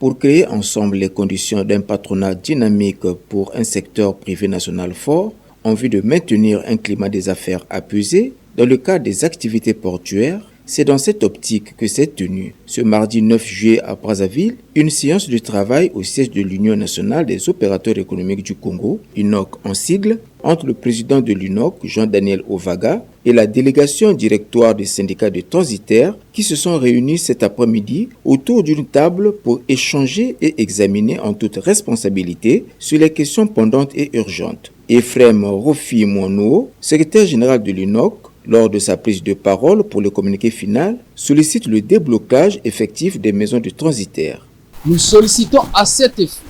pour créer ensemble les conditions d'un patronat dynamique pour un secteur privé national fort, en vue de maintenir un climat des affaires apaisé dans le cadre des activités portuaires. C'est dans cette optique que s'est tenue, ce mardi 9 juillet à Brazzaville, une séance de travail au siège de l'Union nationale des opérateurs économiques du Congo, UNOC en sigle, entre le président de l'UNOC, Jean-Daniel Ovaga, et la délégation directoire des syndicats de transitaires qui se sont réunis cet après-midi autour d'une table pour échanger et examiner en toute responsabilité sur les questions pendantes et urgentes. Ephrem Rofi Mouanou, secrétaire général de l'UNOC, lors de sa prise de parole pour le communiqué final, sollicite le déblocage effectif des maisons de transitaires. Nous sollicitons à cet effet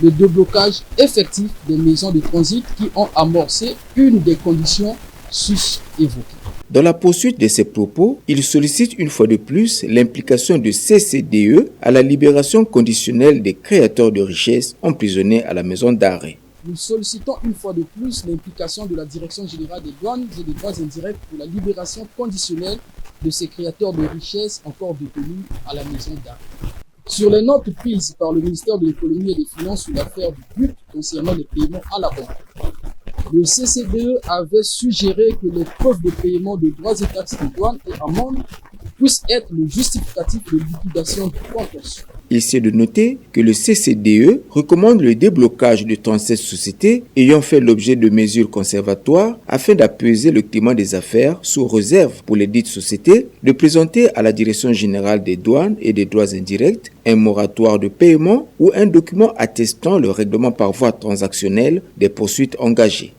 le déblocage effectif des maisons de transit qui ont amorcé une des conditions sus-évoquées. Dans la poursuite de ces propos, il sollicite une fois de plus l'implication de CCDE à la libération conditionnelle des créateurs de richesses emprisonnés à la maison d'arrêt. Nous sollicitons une fois de plus l'implication de la Direction générale des douanes et des droits indirects pour la libération conditionnelle de ces créateurs de richesses encore détenus à la maison d'arrêt. Sur les notes prises par le ministère de l'économie et des finances sur l'affaire du but concernant les paiements à la banque, le CCDE avait suggéré que les preuves de paiement de droits et taxes de douane et amendes puissent être le justificatif de liquidation du contentieux. Il est de noter que le CCDE recommande le déblocage de 37 sociétés ayant fait l'objet de mesures conservatoires afin d'apaiser le climat des affaires sous réserve pour les dites sociétés de présenter à la Direction générale des douanes et des droits indirects un moratoire de paiement ou un document attestant le règlement par voie transactionnelle des poursuites engagées.